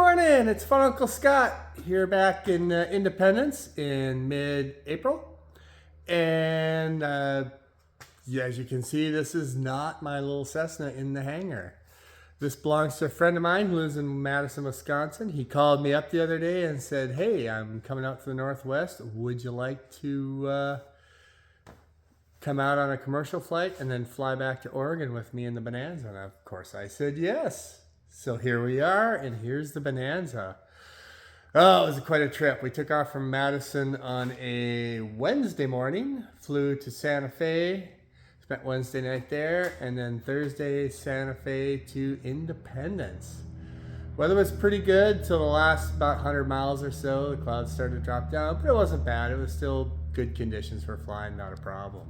morning, it's Fun Uncle Scott here back in Independence in mid-April. And yeah, as you can see, this is not my little Cessna in the hangar. This belongs to a friend of mine who lives in Madison, Wisconsin. He called me up the other day and said, hey, I'm coming out to the Northwest. Would you like to come out on a commercial flight and then fly back to Oregon with me in the Bonanza? And of course I said yes. So here we are, and here's the Bonanza. Oh, it was quite a trip. We took off from Madison on a Wednesday morning, flew to Santa Fe, spent Wednesday night there, and then Thursday, Santa Fe to Independence. Weather was pretty good till the last about 100 miles or so. The clouds started to drop down, but it wasn't bad. It was still good conditions for flying, not a problem.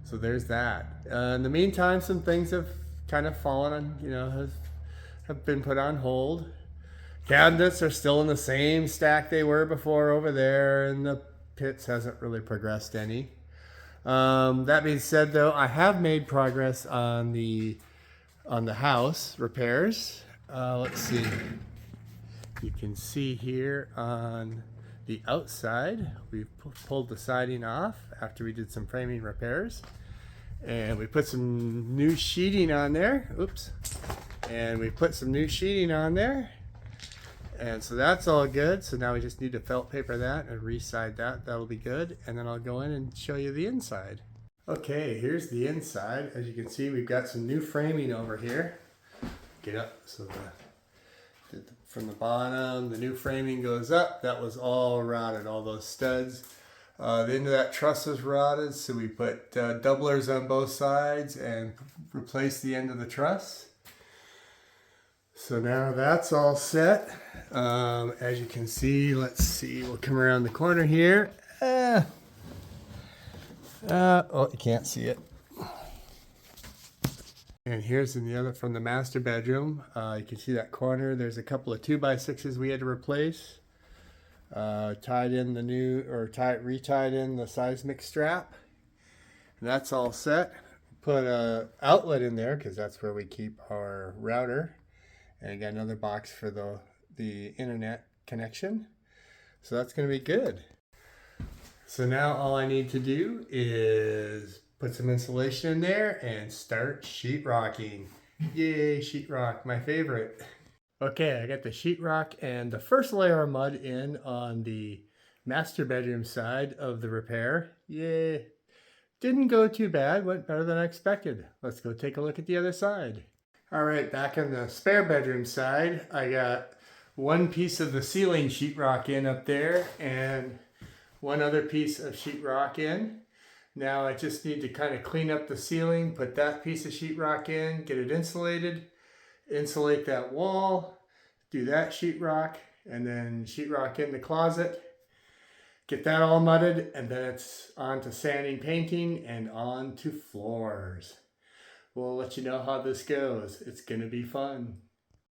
So there's that. In the meantime, some things have kind of fallen on, have been put on hold. Cabinets are still in the same stack they were before over there, and the pits hasn't really progressed any. That being said, though, I have made progress on the house repairs. Let's see. You can see here on the outside, we've pulled the siding off after we did some framing repairs, and we put some new sheeting on there. Oops. And we put some new sheeting on there, and so that's all good. So now we just need to felt paper that and re-side that. That'll be good, and then I'll go in and show you the inside. Okay, here's the inside. As you can see, we've got some new framing over here. Get up so from the bottom, the new framing goes up. That was all rotted, all those studs. The end of that truss was rotted, so we put doublers on both sides and replaced the end of the truss. So now that's all set. As you can see, let's see, we'll come around the corner here. Oh, you can't see it. And here's from the master bedroom. You can see that corner. There's a couple of 2x6s we had to replace. Retied in the seismic strap. And that's all set. Put an outlet in there because that's where we keep our router. And I got another box for the internet connection. So that's going to be good. So now all I need to do is put some insulation in there and start sheetrocking. Yay, sheetrock, my favorite. Okay, I got the sheetrock and the first layer of mud in on the master bedroom side of the repair. Yay. Didn't go too bad, went better than I expected. Let's go take a look at the other side. All right, back on the spare bedroom side, I got one piece of the ceiling sheetrock in up there and one other piece of sheetrock in. Now I just need to kind of clean up the ceiling, put that piece of sheetrock in, get it insulated, insulate that wall, do that sheetrock, and then sheetrock in the closet. Get that all mudded, and then it's on to sanding, painting, and on to floors. We'll let you know how this goes. It's going to be fun.